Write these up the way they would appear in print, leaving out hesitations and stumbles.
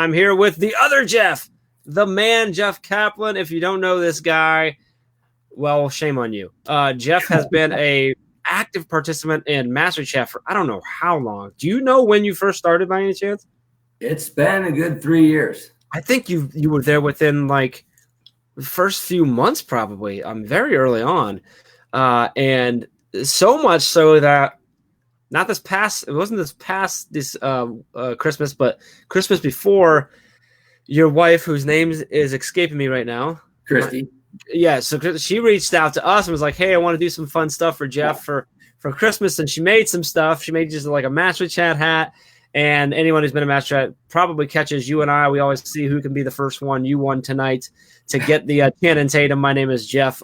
I'm here with the other Jeff, the man, Jeff Kaplan. If you don't know this guy, well, shame on you. Jeff has been a active participant in Master Chat for I don't know how long. Do you know when you first started by any chance? It's been a good 3 years. I think you were there within like the first few months, probably. Very early on, and so much so that not this past. It wasn't this past this Christmas, but Christmas before. Your wife, whose name is escaping me right now, Christy. Yeah, so she reached out to us and was like, "Hey, I want to do some fun stuff for Jeff for Christmas," and she made some stuff. She made just like a Master Chat hat. And anyone who's been a Master Chat probably catches you and I. We always see who can be the first one. You won tonight to get the Channing Tatum. My name is Jeff.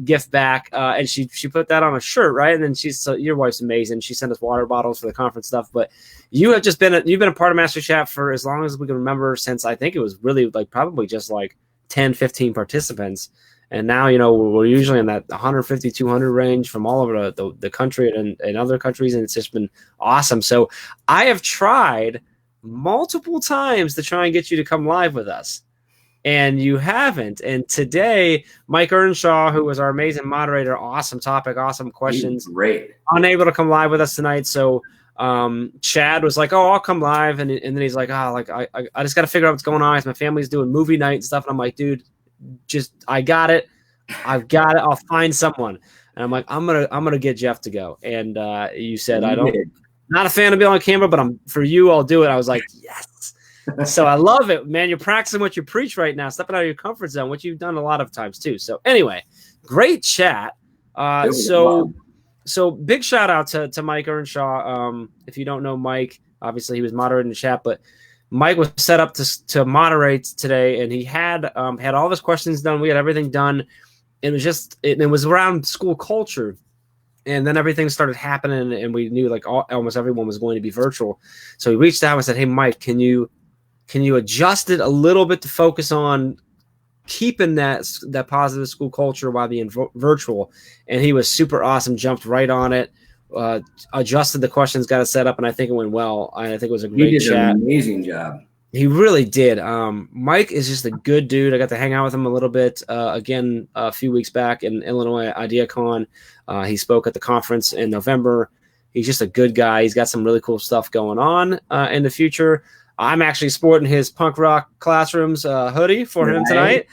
Gift back, and she put that on a shirt, right? And then your wife's amazing. She sent us water bottles for the conference stuff. But you have just been you've been a part of Master Chat for as long as we can remember, since I think it was really like probably just like 10, 15 participants. And now, we're usually in that 150, 200 range from all over the country and other countries, and it's just been awesome. So I have tried multiple times to try and get you to come live with us, and you haven't. And today, Mike Earnshaw, who was our amazing moderator, awesome topic, awesome questions, great, unable to come live with us tonight. So Chad was like, "Oh, I'll come live," and then he's like, I just got to figure out what's going on. My family's doing movie night and stuff, and I'm like, dude. I've got it. I'll find someone. And I'm like, I'm gonna get Jeff to go. And you said, not a fan of being on camera, but for you, I'll do it. I was like, yes. So I love it, man. You're practicing what you preach right now, stepping out of your comfort zone, which you've done a lot of times too. So anyway, great chat. So big shout out to Mike Earnshaw. If you don't know Mike, obviously he was moderating the chat, but Mike was set up to moderate today, and he had all of his questions done. We had everything done. It was around school culture, and then everything started happening, and we knew like almost everyone was going to be virtual. So he reached out and said, "Hey, Mike, can you adjust it a little bit to focus on keeping that positive school culture while being virtual?" And he was super awesome. Jumped right on it. Adjusted the questions, got it set up, and I think it went well. I think it was a great chat. He did an amazing job. He really did. Mike is just a good dude. I got to hang out with him a little bit again a few weeks back in Illinois IdeaCon. He spoke at the conference in November. He's just a good guy. He's got some really cool stuff going on in the future. I'm actually sporting his Punk Rock Classrooms hoodie for him tonight,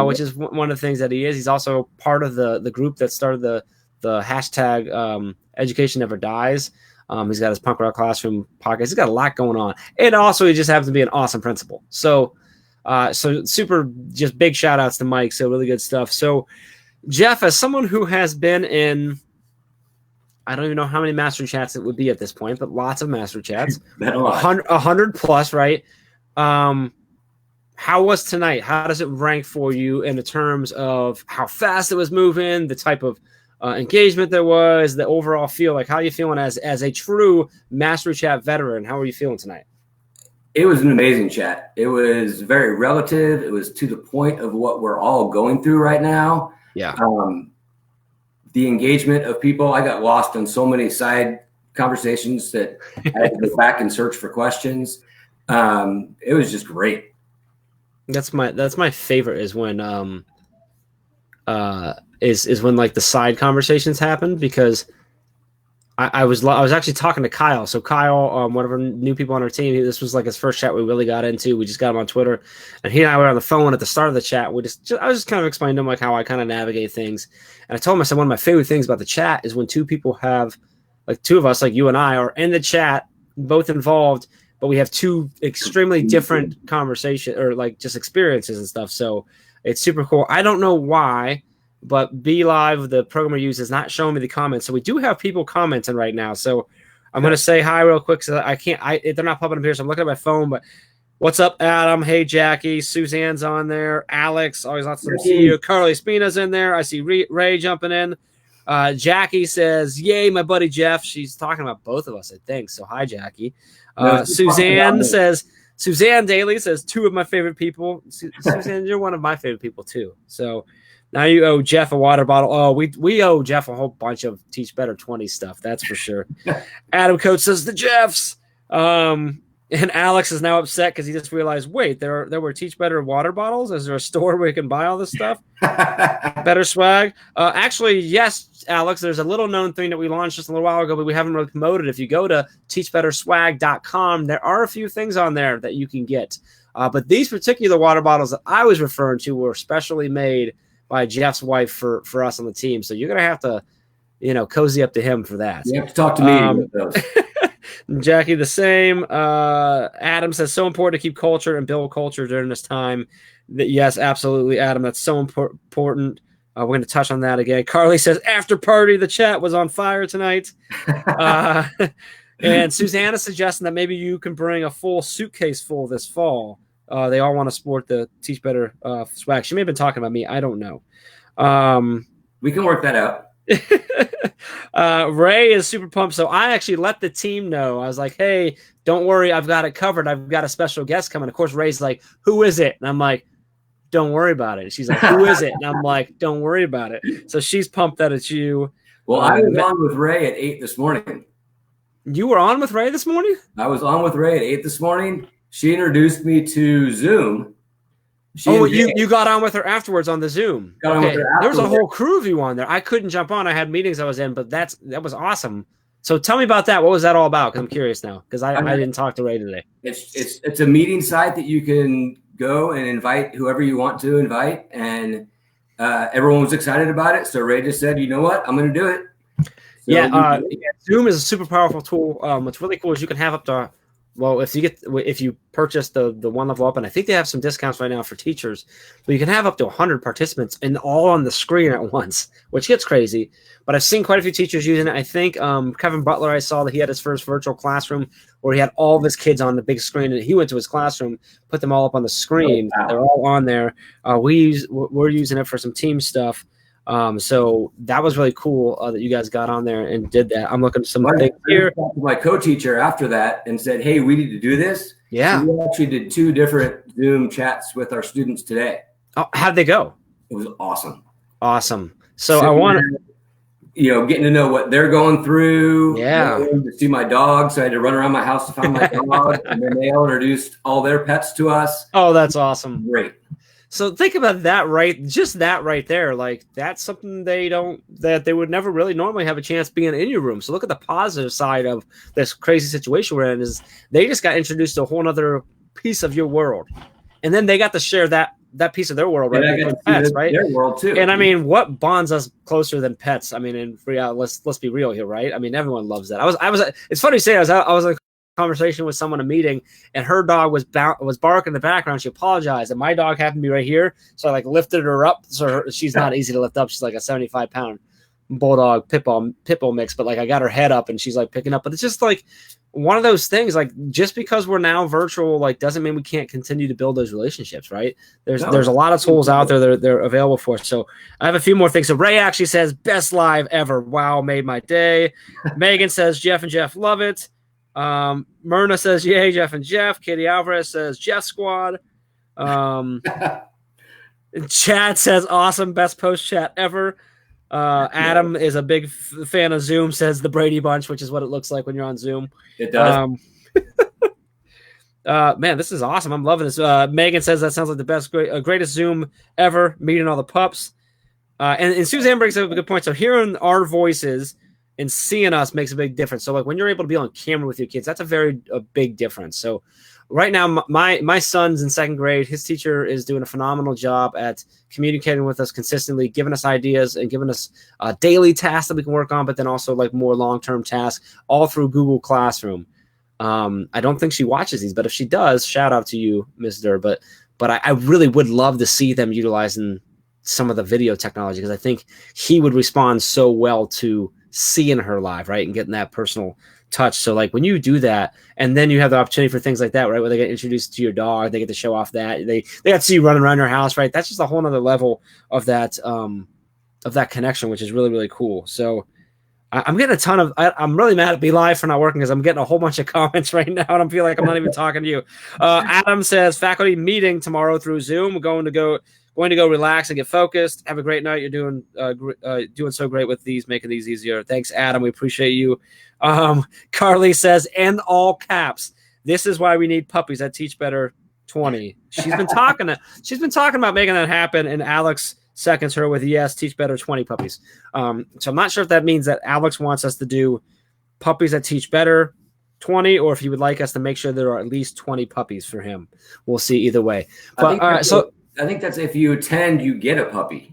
which is one of the things that he is. He's also part of the group that started the hashtag Education Never Dies. He's got his Punk Rock Classroom podcast. He's got a lot going on. And also he just happens to be an awesome principal. So super just big shout outs to Mike. So really good stuff. So Jeff, as someone who has been in, I don't even know how many Master Chats it would be at this point, but lots of Master Chats, 100 plus, right? How was tonight? How does it rank for you in the terms of how fast it was moving, the type of engagement there was, the overall feel? Like, how are you feeling as a true Master Chat veteran? How are you feeling tonight? It was an amazing chat. It was very relative. It was to the point of what we're all going through right now. Yeah. The engagement of people, I got lost on so many side conversations that I had to go back and search for questions. It was just great. That's my favorite is when is when like the side conversations happen, because I was actually talking to Kyle. So Kyle, one of our new people on our team, this was like his first chat we really got into. We just got him on Twitter, and he and I were on the phone at the start of the chat. I was just kind of explaining to him like how I kind of navigate things. And I told him, I said, one of my favorite things about the chat is when two people have, like two of us, like you and I, are in the chat, both involved, but we have two extremely different conversations or like just experiences and stuff. So it's super cool. I don't know why, but Be Live, the program we use, is not showing me the comments. So we do have people commenting right now. So I'm going to say hi real quick. So they're not popping up here. So I'm looking at my phone, but what's up, Adam? Hey, Jackie. Suzanne's on there. Alex, always lots to see you. Carly Spina's in there. I see Ray jumping in. Jackie says, yay, my buddy Jeff. She's talking about both of us, I think. So hi, Jackie. Suzanne Daly says, two of my favorite people. Suzanne, you're one of my favorite people too. So now you owe Jeff a water bottle. Oh, we owe Jeff a whole bunch of Teach Better 20 stuff. That's for sure. Adam Coates says the Jeffs. And Alex is now upset because he just realized, wait, there were Teach Better water bottles. Is there a store where you can buy all this stuff? Better swag. Actually, yes, Alex. There's a little known thing that we launched just a little while ago, but we haven't really promoted. If you go to teachbetterswag.com, there are a few things on there that you can get. But these particular water bottles that I was referring to were specially made by Jeff's wife for us on the team. So you're gonna have to, cozy up to him for that. You have to talk to me about those. Jackie, the same. Adam says, so important to keep culture and build culture during this time. Yes, absolutely, Adam. That's so important. We're going to touch on that again. Carly says, after party, the chat was on fire tonight. And Susanna suggesting that maybe you can bring a full suitcase full this fall. They all want to sport the Teach Better swag. She may have been talking about me. I don't know. We can work that out. Ray is super pumped. So I actually let the team know. I was like, hey, don't worry. I've got it covered. I've got a special guest coming. Of course, Ray's like, who is it? And I'm like, don't worry about it. She's like, who is it? And I'm like, don't worry about it. So she's pumped that it's you. Well, I was on with Ray at 8 this morning. You were on with Ray this morning? I was on with Ray at 8 this morning. She introduced me to Zoom. You got on with her afterwards on the Zoom. Okay. There was a whole crew of you on there. I couldn't jump on. I had meetings I was in, but that was awesome. So tell me about that. What was that all about? Because I'm curious now. Because I didn't talk to Ray today. It's a meeting site that you can go and invite whoever you want to invite, and everyone was excited about it. So Ray just said, "You know what? I'm going to do it." So Zoom is a super powerful tool. What's really cool is you can have up to. Well, if you purchase the one level up, and I think they have some discounts right now for teachers, but you can have up to 100 participants and all on the screen at once, which gets crazy. But I've seen quite a few teachers using it. I think Kevin Butler, I saw that he had his first virtual classroom where he had all of his kids on the big screen, and he went to his classroom, put them all up on the screen. Oh, wow. They're all on there. We're using it for some team stuff. So that was really cool that you guys got on there and did that. I'm looking at some things here. I talked to my co-teacher after that and said, hey, we need to do this. Yeah. So we actually did 2 different Zoom chats with our students today. Oh, how'd they go? It was awesome. Awesome. So I want to, getting to know what they're going through. Yeah. To see my dog. So I had to run around my house to find my dog. And then they all introduced all their pets to us. Oh, that's awesome. Great. So think about that, just that right there. Like that's something that they would never really normally have a chance being in your room. So look at the positive side of this crazy situation we're in is they just got introduced to a whole other piece of your world. And then they got to share that piece of their world, right? With pets, right? Their world too. And I mean, what bonds us closer than pets? I mean, in reality, let's be real here, right? I mean, everyone loves that. It's funny to say, I was like, conversation with someone, a meeting, and her dog was barking in the background. She apologized, and my dog happened to be right here, so I lifted her up. So she's not easy to lift up. She's like a 75-pound bulldog pit bull mix, but I got her head up, and she's picking up. But it's just one of those things. Just because we're now virtual, doesn't mean we can't continue to build those relationships, right? There's a lot of tools out there that they're available for us. So I have a few more things. So Ray actually says best live ever. Wow, made my day. Megan says Jeff and Jeff love it. Myrna says, yay, Jeff and Jeff. Katie Alvarez says, Jeff Squad. Chad says, awesome, best post chat ever. Adam is a big fan of Zoom, says the Brady Bunch, which is what it looks like when you're on Zoom. It does. Man, this is awesome. I'm loving this. Megan says that sounds like the greatest Zoom ever, meeting all the pups. And Suzanne brings up a good point. So hearing our voices and seeing us makes a big difference. So when you're able to be on camera with your kids, that's a big difference. So right now, my son's in 2nd grade. His teacher is doing a phenomenal job at communicating with us consistently, giving us ideas and giving us daily tasks that we can work on, but then also more long-term tasks all through Google Classroom. I don't think she watches these, but if she does, shout out to you, Ms. Durr. But I really would love to see them utilizing some of the video technology, because I think he would respond so well to seeing her live, right, and getting that personal touch. So when you do that, and then you have the opportunity for things like that, right, where they get introduced to your dog, they get to show off that they got to see you running around your house, right? That's just a whole nother level of that connection, which is really, really cool. So I'm getting a ton of I'm really mad at Be Live for not working, because I'm getting a whole bunch of comments right now, and I feel like I'm not even talking to you. Adam says faculty meeting tomorrow through Zoom. We're going to go relax and get focused. Have a great night. You're doing so great with these, making these easier. Thanks, Adam. We appreciate you. Carly says, in all caps, This is why we need puppies that teach better 20. She's been talking about making that happen, and Alex seconds her with yes, teach better 20 puppies. So I'm not sure if that means that Alex wants us to do puppies that teach better 20, or if he would like us to make sure there are at least 20 puppies for him. We'll see either way. But I think that's if you attend, you get a puppy.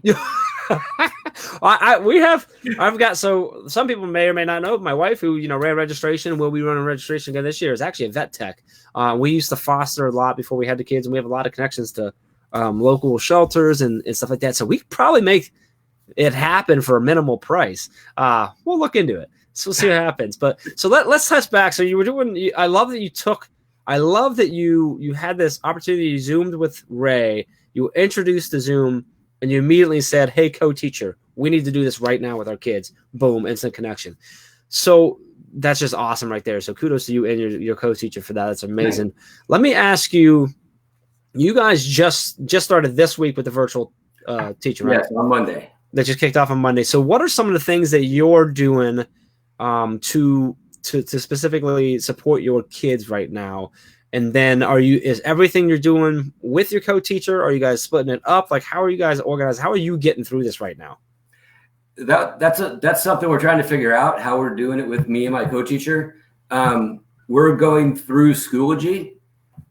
I've got, so some people may or may not know, my wife, who ran registration, will be running registration again this year, is actually a vet tech. We used to foster a lot before we had the kids, and we have a lot of connections to local shelters and stuff like that. So we could probably make it happen for a minimal price. We'll look into it. So we'll see what happens. But so let's touch back. So you were doing. I love that you had this opportunity. You Zoomed with Ray. You introduced the Zoom, and you immediately said, "Hey, co-teacher, we need to do this right now with our kids." Boom, instant connection. So that's just awesome right there. So kudos to you and your co-teacher for that. That's amazing. Right. Let me ask you. You guys just started this week with the virtual teaching, right? Yes, on Monday. That just kicked off on Monday. So what are some of the things that you're doing to specifically support your kids right now? And then is everything you're doing with your co-teacher? Are you guys splitting it up? Like, how are you guys organized? How are you getting through this right now? That's something we're trying to figure out, how we're doing it with me and my co-teacher. We're going through Schoology.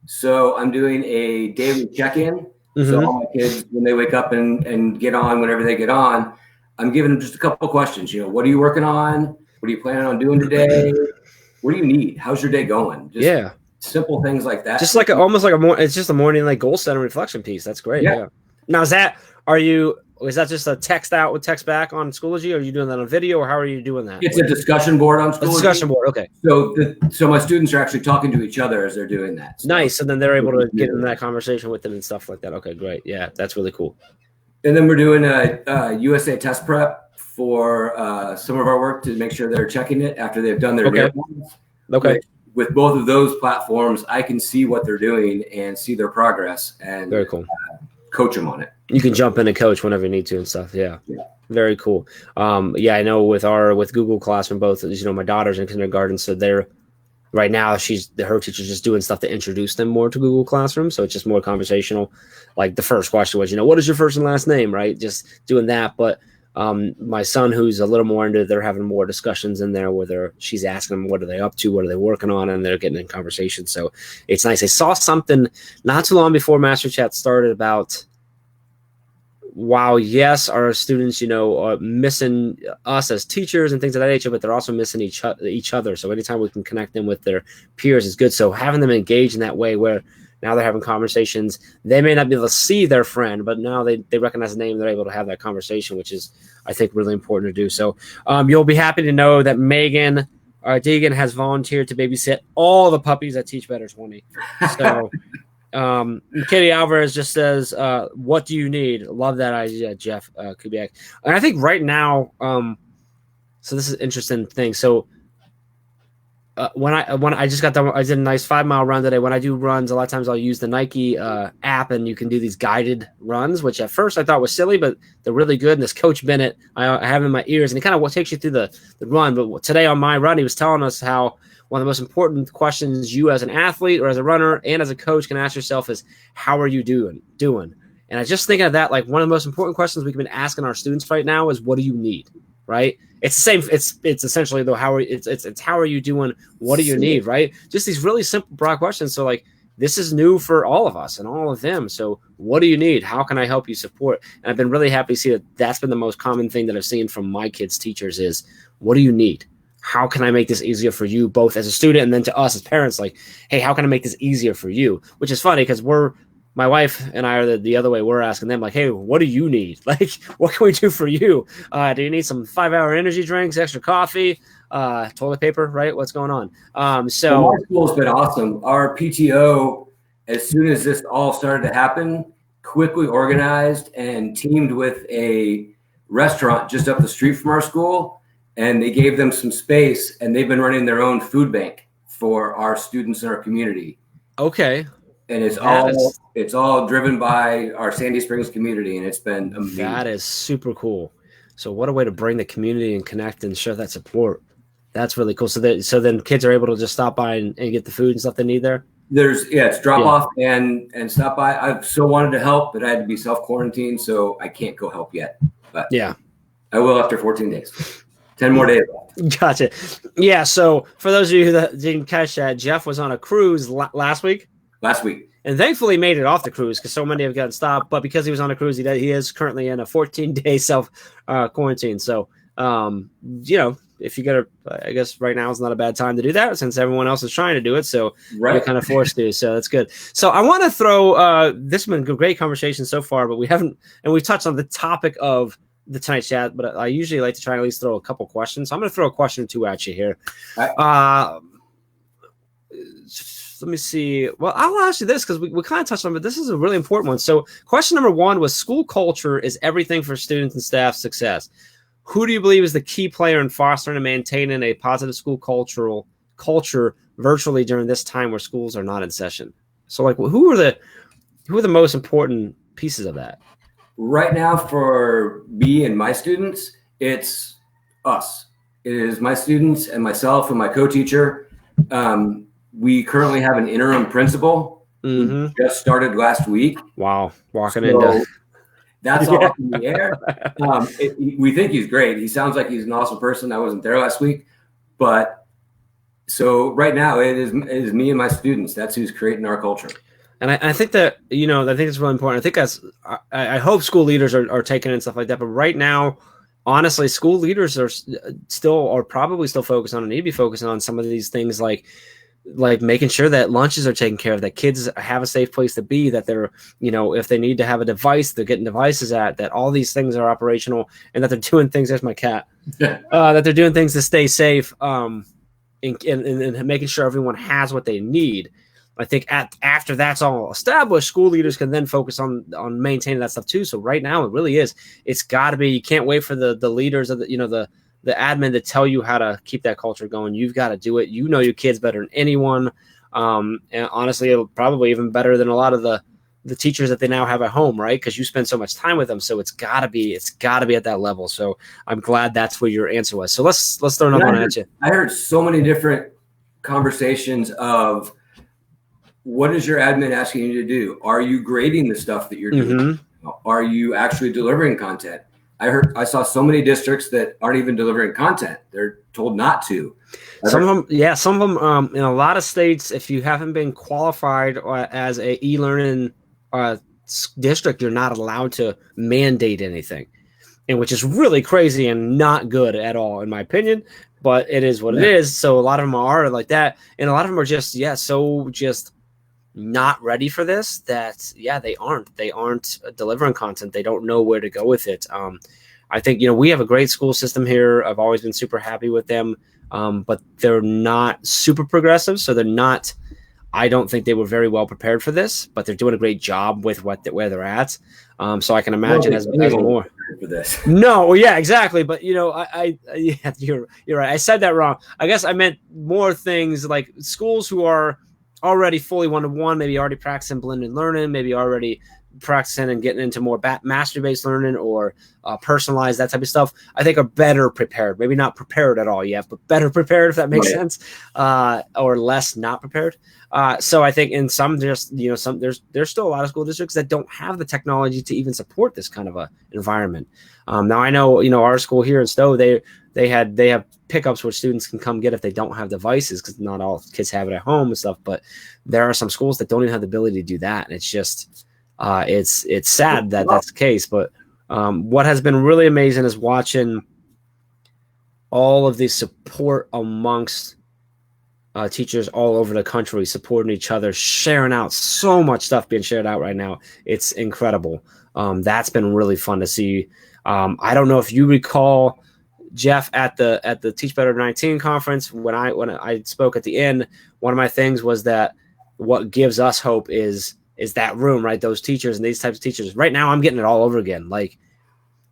So I'm doing a daily check-in. Mm-hmm. So all my kids, when they wake up and get on, whenever they get on, I'm giving them just a couple of questions. What are you working on? What are you planning on doing today? What do you need? How's your day going? Just simple things like that. Just like it's just a morning like goal setting reflection piece. That's great. Yeah. Now is that just a text out with text back on Schoology? Or are you doing that on video, or how are you doing that? It's a discussion board on Schoology. A discussion board, okay. So my students are actually talking to each other as they're doing that. So nice, and then they're able to get in that conversation with them and stuff like that. Okay, great. Yeah, that's really cool. And then we're doing a USA test prep for some of our work to make sure they're checking it after they've done their ones. Okay. With both of those platforms, I can see what they're doing and see their progress and very cool. Coach them on it. You can jump in and coach whenever you need to and stuff. Yeah. Very cool. I know with Google Classroom, both, my daughter's in kindergarten, so they're right now her teacher's just doing stuff to introduce them more to Google Classroom. So it's just more conversational. Like the first question was, what is your first and last name? Right. Just doing that. But my son, who's a little more into it, they're having more discussions in there where she's asking them, what are they up to? What are they working on? And they're getting in conversation. So it's nice. I saw something not too long before Master Chat started about, wow, yes, our students, are missing us as teachers and things of that nature, but they're also missing each other. So anytime we can connect them with their peers is good. So having them engage in that way where now they're having conversations, they may not be able to see their friend, but now they recognize the name, they're able to have that conversation, which is, I think, really important to do. So you'll be happy to know that Megan Deegan has volunteered to babysit all the puppies at Teach Better 20. So Katie Alvarez just says, what do you need? Love that idea, Jeff Kubiak. And I think right now, so this is an interesting thing. So when I just got done, I did a nice 5-mile run today. When I do runs, a lot of times I'll use the Nike app, and you can do these guided runs, which at first I thought was silly, but they're really good. And this Coach Bennett, I have in my ears, and he kind of takes you through the run. But today on my run, he was telling us how one of the most important questions you as an athlete or as a runner and as a coach can ask yourself is, how are you doing? And I just thinking of that, like one of the most important questions we can be asking our students right now is, what do you need? Right? It's the same. It's essentially though, how are you doing? What do you need? Right? Just these really simple, broad questions. So like, this is new for all of us and all of them. So what do you need? How can I help you support? And I've been really happy to see that that's been the most common thing that I've seen from my kids' teachers is, what do you need? How can I make this easier for you, both as a student and then to us as parents? Like, hey, how can I make this easier for you? Which is funny because my wife and I are the other way. We're asking them like, hey, what do you need? Like, what can we do for you? Do you need some 5-hour energy drinks, extra coffee, toilet paper, right? What's going on? So our school's been awesome. Our PTO, as soon as this all started to happen, quickly organized and teamed with a restaurant just up the street from our school. And they gave them some space, and they've been running their own food bank for our students in our community. Okay. And it's all driven by our Sandy Springs community, and it's been amazing. That is super cool. So what a way to bring the community and connect and show that support. That's really cool. So then kids are able to just stop by and get the food and stuff they need there. It's drop off and stop by. I so wanted to help, but I had to be self-quarantined, so I can't go help yet. But yeah, I will after 14 days. 10 more days left. Gotcha. Yeah, so for those of you that didn't catch that, Jeff was on a cruise last week. And thankfully made it off the cruise because so many have gotten stopped. But because he was on a cruise, he is currently in a 14-day self quarantine. So, if you got to, I guess right now is not a bad time to do that since everyone else is trying to do it. So you're kind of forced to. So that's good. So I want to throw this has been a great conversation so far, but we haven't, and we've touched on the topic of the Tonight Chat, but I usually like to try and at least throw a couple questions. So I'm going to throw a question or two at you here. Let me see. Well, I'll ask you this because we kind of touched on it, but this is a really important one. So question number 1 was school culture is everything for students and staff success. Who do you believe is the key player in fostering and maintaining a positive school culture virtually during this time where schools are not in session? So like, who are the most important pieces of that? Right now for me and my students, it's us. It is my students and myself and my co-teacher. We currently have an interim principal who just started last week. Wow. Into that's all up in the air. We think he's great. He sounds like he's an awesome person. I wasn't there last week, but so right now it is me and my students. That's who's creating our culture. And I think that, I think it's really important. I think I hope school leaders are taking it and stuff like that. But right now, honestly, school leaders are probably still focused on and need to be focusing on some of these things like making sure that lunches are taken care of, that kids have a safe place to be, that they're, if they need to have a device, they're getting devices that all these things are operational and that they're doing things. There's my cat. That they're doing things to stay safe and making sure everyone has what they need. I think after that's all established, school leaders can then focus on maintaining that stuff too. So right now it really is. It's got to be. You can't wait for the leaders of the admin to tell you how to keep that culture going. You've got to do it. Your kids better than anyone. And honestly, it'll probably even better than a lot of the teachers that they now have at home, right? Because you spend so much time with them. So it's gotta be at that level. So I'm glad that's where your answer was. So let's throw another one at you. I heard so many different conversations of, what is your admin asking you to do? Are you grading the stuff that you're doing? Are you actually delivering content? I saw so many districts that aren't even delivering content. They're told not to. Some of them, in a lot of states, if you haven't been qualified as a e-learning district, you're not allowed to mandate anything, and which is really crazy and not good at all, in my opinion. But it is what it is. So a lot of them are like that, and a lot of them are just not ready for this. They aren't delivering content. They don't know where to go with it. I think we have a great school system here. I've always been super happy with them, but they're not super progressive, so they're not. I don't think they were very well prepared for this, but they're doing a great job with where they're at. So I can imagine as more for this. No, yeah, exactly. But you're right. I said that wrong. I guess I meant more things like schools who are already fully one-to-one, maybe already practicing blended learning, maybe already practicing and getting into more mastery-based learning or personalized, that type of stuff, I think are better prepared. Maybe not prepared at all yet, but better prepared, if that makes sense, or less not prepared. So I think in some, there's still a lot of school districts that don't have the technology to even support this kind of a environment. Now I know, our school here in Stowe, they have pickups where students can come get if they don't have devices, because not all kids have it at home and stuff. But there are some schools that don't even have the ability to do that, and it's just it's sad that that's the case. But what has been really amazing is watching all of the support amongst teachers all over the country, supporting each other, sharing out so much stuff being shared out right now. It's incredible. That's been really fun to see. I don't know if you recall, Jeff, at the Teach Better 19 conference, when I spoke at the end, one of my things was that what gives us hope is that room, right? Those teachers and these types of teachers. Right now, I'm getting it all over again. Like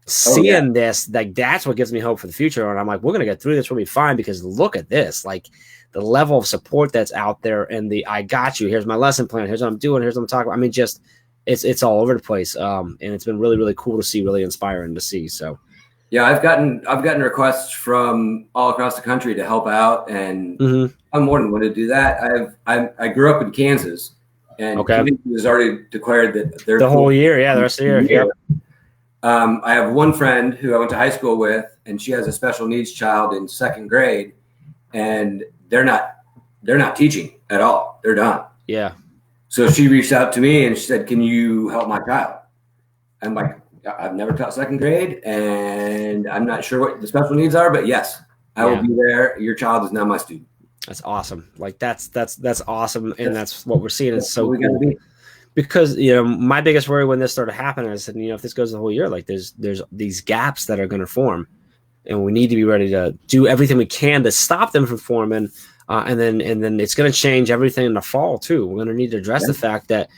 seeing this, like that's what gives me hope for the future. And I'm like, we're gonna get through this. We'll be fine, because look at this, like the level of support that's out there, and I got you. Here's my lesson plan. Here's what I'm doing. Here's what I'm talking about. I mean, just it's all over the place. And it's been really, really cool to see. Really inspiring to see. So. Yeah, I've gotten requests from all across the country to help out, and Mm-hmm. I'm more than willing to do that. I grew up in Kansas, and Okay. Kansas has already declared that they're The whole year, yeah, the rest of the year. Yep. I have one friend who I went to high school with, and she has a special needs child in second grade, and they're not teaching at all. They're done. Yeah. So she reached out to me and she said, "Can you help my child?" I'm like, "I've never taught second grade, and I'm not sure what the special needs are, but yes, I will be there. Your child is now my student." That's awesome. Like that's awesome, and that's what we're seeing. It's so cool. Because my biggest worry when this started happening is that if this goes the whole year, like there's these gaps that are going to form, and we need to be ready to do everything we can to stop them from forming. And then it's going to change everything in the fall too. We're going to need to address the fact that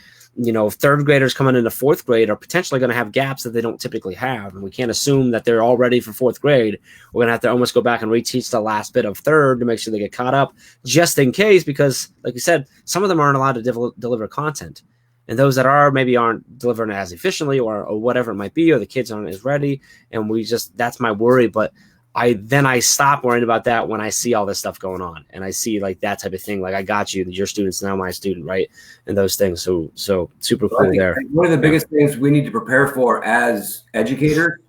third graders coming into fourth grade are potentially going to have gaps that they don't typically have, and we can't assume that they're all ready for fourth grade. We're going to have to almost go back and reteach the last bit of third to make sure they get caught up, just in case, because like you said, some of them aren't allowed to deliver content. And those that are maybe aren't delivering as efficiently or whatever it might be, or the kids aren't as ready. And that's my worry. But I stop worrying about that when I see all this stuff going on and I see like that type of thing. Like, I got you, your student's now my student, right? And those things. So super cool there. One of the biggest things we need to prepare for as educators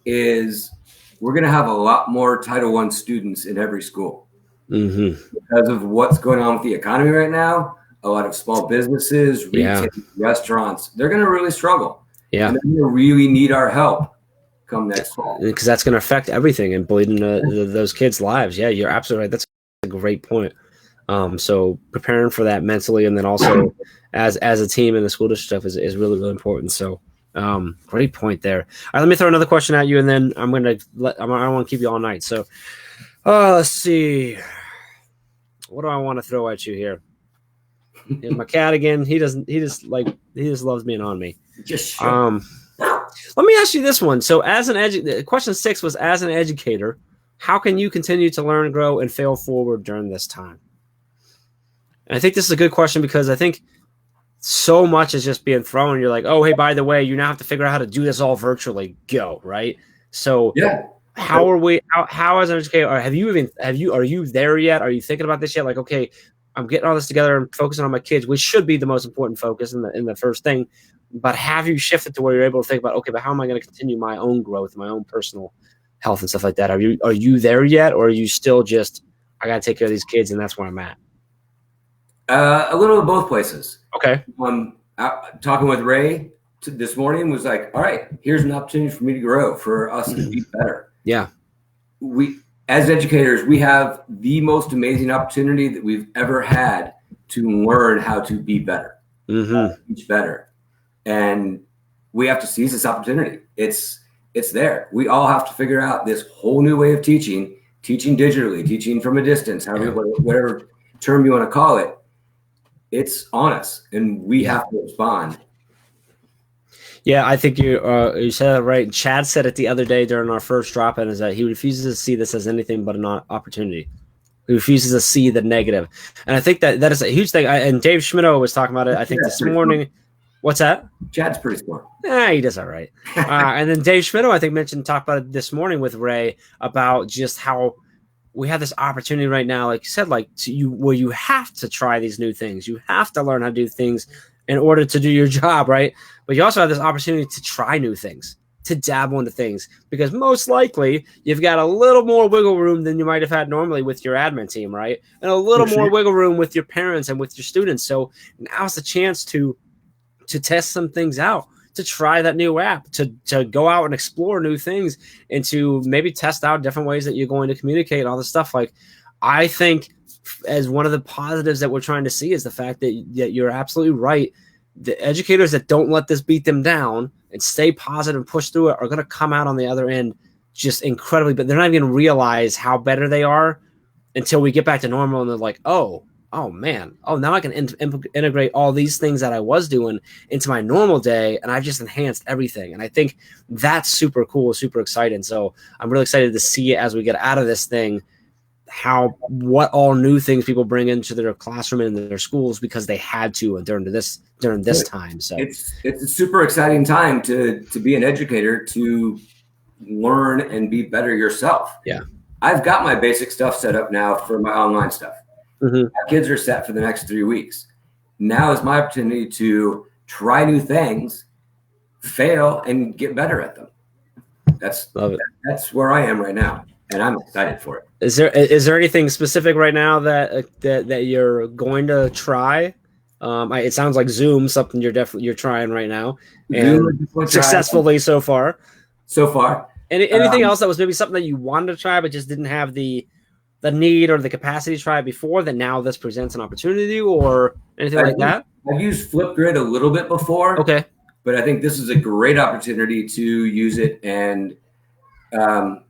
is we're going to have a lot more Title I students in every school because of what's going on with the economy right now. A lot of small businesses, retail, restaurants, they're going to really struggle. Yeah. And they're going to really need our help come next fall. Because that's going to affect everything and bleed into those kids' lives. Yeah, you're absolutely right. That's a great point. So preparing for that mentally, and then also as a team in the school district stuff is really, really important. So great point there. All right, let me throw another question at you, and then I don't want to keep you all night. So let's see. What do I want to throw at you here? Here's my cat again. He just loves being on me. Let me ask you this one. So question 6 was, as an educator, how can you continue to learn, grow, and fail forward during this time? And I think this is a good question because I think so much is just being thrown. You're like, oh, hey, by the way, you now have to figure out how to do this all virtually. Go, right? So how are we, how as an educator, are you there yet? Are you thinking about this yet? Like, okay, I'm getting all this together and focusing on my kids, which should be the most important focus in the first thing. But have you shifted to where you're able to think about, okay, but how am I going to continue my own growth, my own personal health and stuff like that? Are you there yet, or are you still just, I got to take care of these kids and that's where I'm at? A little of both places. Okay. Talking with Ray this morning was like, all right, here's an opportunity for me to grow, for us to be better. Yeah. We, as educators, we have the most amazing opportunity that we've ever had to learn how to be better, teach better. And we have to seize this opportunity. It's there. We all have to figure out this whole new way of teaching digitally, teaching from a distance, whatever term you want to call it. It's on us, and we have to respond. Yeah, I think you said it right. Chad said it the other day during our first drop-in, is that he refuses to see this as anything but an opportunity. He refuses to see the negative. And I think that is a huge thing. And Dave Schmittou was talking about it, I think, this morning. What's that? Chad's pretty smart. He does all right. And then Dave Schmittou, I think, talked about it this morning with Ray about just how we have this opportunity right now, like you said, where you have to try these new things. You have to learn how to do things in order to do your job, right? But you also have this opportunity to try new things, to dabble into things, because most likely you've got a little more wiggle room than you might have had normally with your admin team, right? And a little more wiggle room with your parents and with your students. So now's the chance to test some things out, to try that new app, to go out and explore new things, and to maybe test out different ways that you're going to communicate and all this stuff. Like, I think as one of the positives that we're trying to see is the fact that you're absolutely right. The educators that don't let this beat them down and stay positive and push through it are going to come out on the other end just incredibly, but they're not even going to realize how better they are until we get back to normal. And they're like, oh man, now I can integrate all these things that I was doing into my normal day, and I've just enhanced everything. And I think that's super cool, super exciting. So I'm really excited to see as we get out of this thing, what all new things people bring into their classroom and their schools because they had to, and during this time. So it's a super exciting time to be an educator, to learn and be better yourself. Yeah. I've got my basic stuff set up now for my online stuff. Mm-hmm. My kids are set for the next 3 weeks. Now is my opportunity to try new things, fail, and get better at them. That's where I am right now, and I'm excited for it. Is there anything specific right now that you're going to try? It sounds like Zoom, something you're trying right now, and successfully so far. So far. Anything else that was maybe something that you wanted to try but just didn't have the need or the capacity to try it before, that now this presents an opportunity, or anything like that? I've used Flipgrid a little bit before. Okay. But I think this is a great opportunity to use it, and because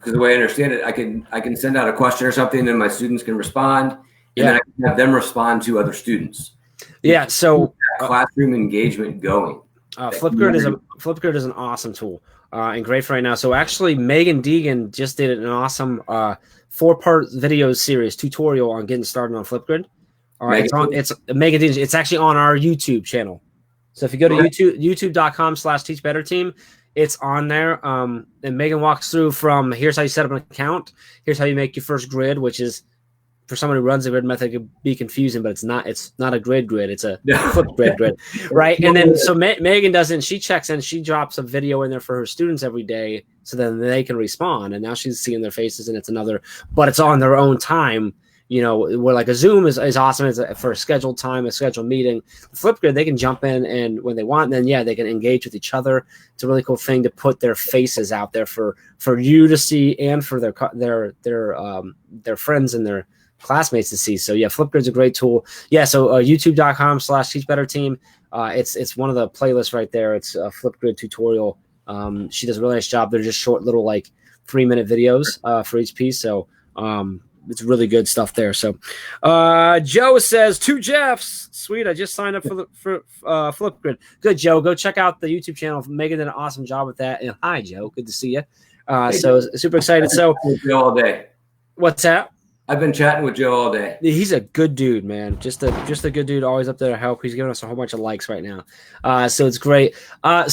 the way I understand it, I can send out a question or something, and my students can respond, and then I can have them respond to other students. Yeah, so classroom engagement going. Flipgrid is an awesome tool and great for right now. So actually, Megan Deegan just did an awesome 4-part video series tutorial on getting started on Flipgrid. It's Megan Deegan. It's actually on our YouTube channel. So if you go to youtube.com/teachbetterteam, it's on there. And Megan walks through from here's how you set up an account. Here's how you make your first grid, which is, for someone who runs a grid method, it could be confusing, but it's not a grid. It's a Flipgrid grid, right? And then so Megan does it, and she checks in, she drops a video in there for her students every day, so then they can respond. And now she's seeing their faces, and but it's on their own time. Where like a Zoom is awesome for a scheduled time, a scheduled meeting. The Flipgrid, they can jump in and when they want, and then they can engage with each other. It's a really cool thing to put their faces out there for you to see, and for their friends and their classmates to see. So Flipgrid's a great tool. So youtube.com/teachbetterteam. It's one of the playlists right there. It's a Flipgrid tutorial. She does a really nice job. They're just short little 3-minute videos for each piece. So it's really good stuff there. So Joe says 2 Jeffs. Sweet. I just signed up for Flipgrid. Good, Joe. Go check out the YouTube channel. Megan did an awesome job with that. And hi, Joe. Good to see you. So super excited. So all day. What's that? I've been chatting with Joe all day. He's a good dude, man. Just a good dude, always up there to help. He's giving us a whole bunch of likes right now. So it's great. Jeff,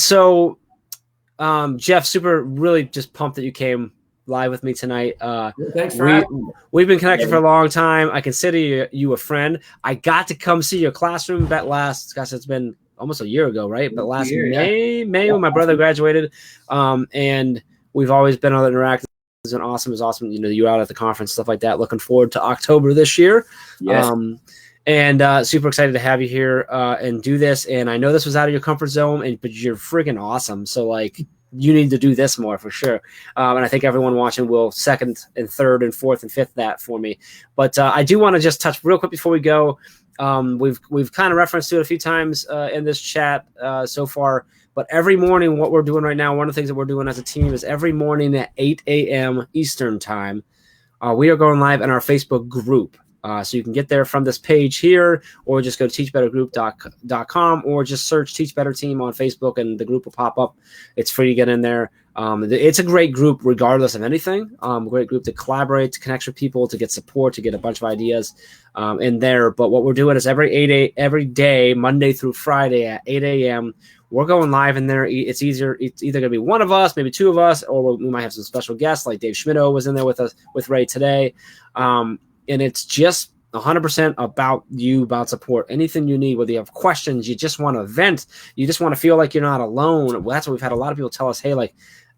really just pumped that you came live with me tonight. Thanks for we've been connected for a long time. I consider you a friend. I got to come see your classroom it's been almost a year ago, right? But last May when my brother graduated. And we've always been on the interaction. It's been awesome. It's awesome. You're out at the conference, stuff like that. Looking forward to October this year. Yes. And super excited to have you here and do this. And I know this was out of your comfort zone, but you're freaking awesome. So you need to do this more for sure. And I think everyone watching will second and third and fourth and fifth that for me. But I do want to just touch real quick before we go. We've kind of referenced to it a few times in this chat so far. But every morning, what we're doing right now, one of the things that we're doing as a team is every morning at 8 a.m. Eastern time, we are going live in our Facebook group. So you can get there from this page here, or just go to teachbettergroup.com, or just search Teach Better Team on Facebook, and the group will pop up. It's free to get in there. It's a great group regardless of anything. Great group to collaborate, to connect with people, to get support, to get a bunch of ideas in there. But what we're doing is every day, Monday through Friday at 8 a.m., we're going live in there. It's either going to be one of us, maybe 2 of us, or we might have some special guests like Dave Schmittou was in there with us, with Ray today. And it's just 100% about you, about support. Anything you need, whether you have questions, you just want to vent, you just want to feel like you're not alone. Well, that's what we've had a lot of people tell us, hey,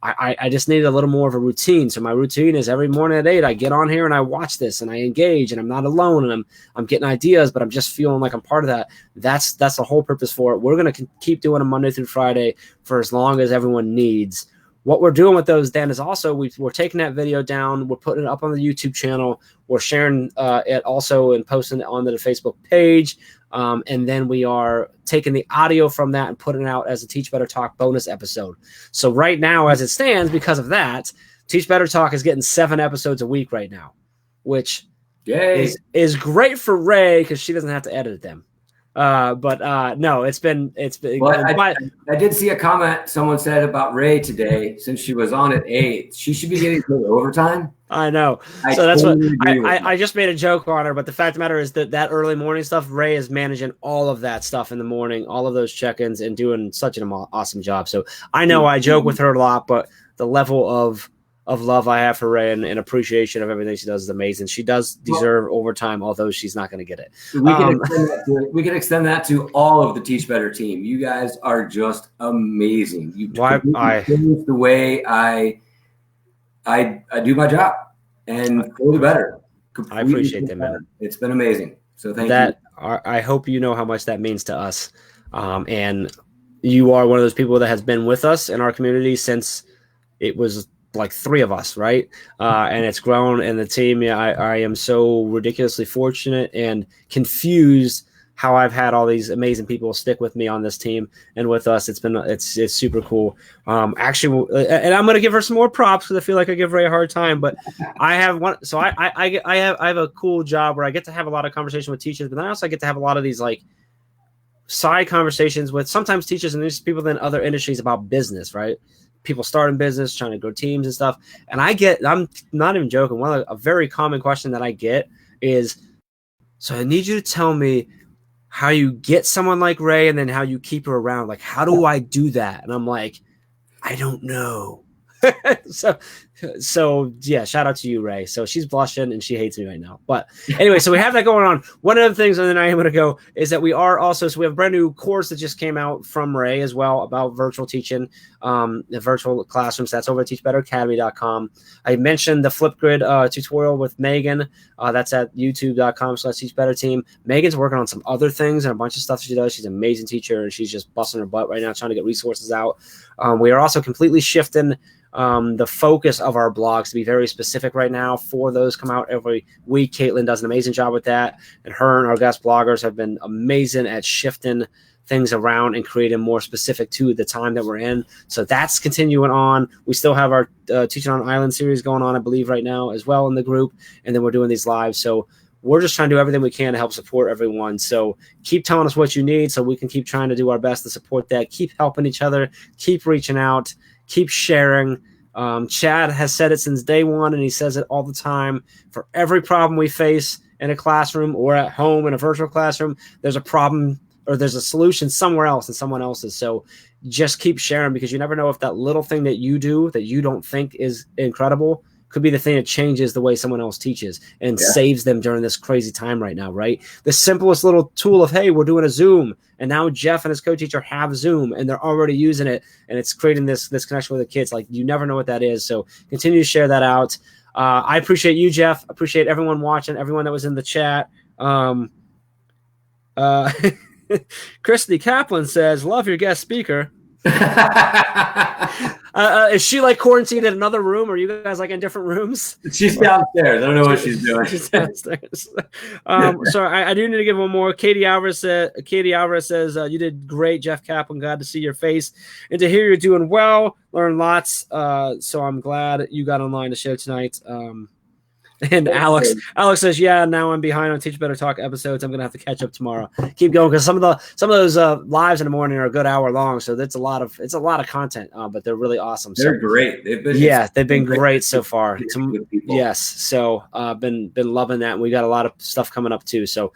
I just needed a little more of a routine. So my routine is every morning at 8, I get on here and I watch this and I engage, and I'm not alone, and I'm getting ideas, but I'm just feeling like I'm part of that. That's the whole purpose for it. We're going to keep doing them Monday through Friday for as long as everyone needs. What we're doing with those then is also we're taking that video down, we're putting it up on the YouTube channel, we're sharing it also and posting it on the Facebook page. And then we are taking the audio from that and putting it out as a Teach Better Talk bonus episode. So right now, as it stands, because of that, Teach Better Talk is getting 7 episodes a week right now, which is great for Ray because she doesn't have to edit them. No, it's been. Well, I did see a comment someone said about Ray today. Since she was on at 8, she should be getting paid overtime. I know. So that's what I just made a joke on her. But the fact of the matter is that early morning stuff, Ray is managing all of that stuff in the morning, all of those check-ins, and doing such an awesome job. So I know I joke with her a lot, but the level of love I have for Ray and appreciation of everything she does is amazing. She does deserve overtime, although she's not going to get it. We can extend that to all of the Teach Better team. You guys are just amazing. You changed the way I do my job and for the better. I appreciate that, man. It's been amazing. So thank you. I hope you know how much that means to us. And you are one of those people that has been with us in our community since it was like 3 of us, right? And it's grown, and the team, I am so ridiculously fortunate and confused how I've had all these amazing people stick with me on this team and with us. It's super cool. Actually, and I'm going to give her some more props because I feel like I give Ray a hard time, but I have one. So I have a cool job where I get to have a lot of conversation with teachers, but then I also get to have a lot of these like side conversations with sometimes teachers and these people in other industries about business, right? People starting business, trying to grow teams and stuff. And I'm not even joking. A very common question that I get is, so I need you to tell me how you get someone like Ray and then how you keep her around. Like, how do I do that? And I'm like, I don't know. So yeah, shout out to you, Ray. So she's blushing and she hates me right now. But anyway, so we have that going on. One of the things, and then I am going to go, is that we have a brand new course that just came out from Ray as well about virtual teaching, the virtual classrooms. That's over at teachbetteracademy.com. I mentioned the Flipgrid tutorial with Megan. That's at youtube.com/teachbetterteam. Megan's working on some other things and a bunch of stuff she does. She's an amazing teacher and she's just busting her butt right now trying to get resources out. We are also completely shifting the focus of our blogs to be very specific right now. 4 of those come out every week. Caitlin does an amazing job with that, and her and our guest bloggers have been amazing at shifting things around and creating more specific to the time that we're in. So that's continuing on. We still have our Teaching on Island series going on, I believe, right now as well in the group, and then we're doing these lives. So we're just trying to do everything we can to help support everyone. So keep telling us what you need so we can keep trying to do our best to support that. Keep helping each other. Keep reaching out. Keep sharing. Chad has said it since day one, and he says it all the time. For every problem we face in a classroom or at home in a virtual classroom, there's a problem or there's a solution somewhere else in someone else's. So just keep sharing, because you never know if that little thing that you do that you don't think is incredible could be the thing that changes the way someone else teaches and saves them during this crazy time right now, right? The simplest little tool of, hey, we're doing a Zoom, and now Jeff and his co-teacher have Zoom, and they're already using it, and it's creating this connection with the kids. Like, you never know what that is. So continue to share that out. I appreciate you, Jeff. Appreciate everyone watching, everyone that was in the chat. Christy Kaplan says, love your guest speaker. Is she like quarantined in another room, or are you guys like in different rooms? She's downstairs. I don't know what she's doing. She's downstairs. So I do need to give one more. Katie Alvarez says, you did great, Jeff Kaplan. Glad to see your face and to hear you're doing well. Learn lots. So I'm glad you got online to share tonight. And Alex says, yeah, now I'm behind on Teach Better Talk episodes. I'm gonna have to catch up tomorrow. Keep going, because some of those lives in the morning are a good hour long, so it's a lot of content, but they're really awesome. They're great. They've been great so far. Yes, so been loving that. And we got a lot of stuff coming up too. So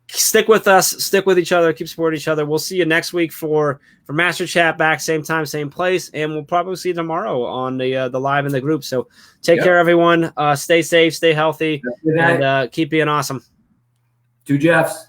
stick with us, stick with each other, keep supporting each other. We'll see you next week for Master Chat, back same time, same place, and we'll probably see you tomorrow on the live in the group. So take care, everyone. Stay safe, stay healthy, and keep being awesome. 2 Jeffs.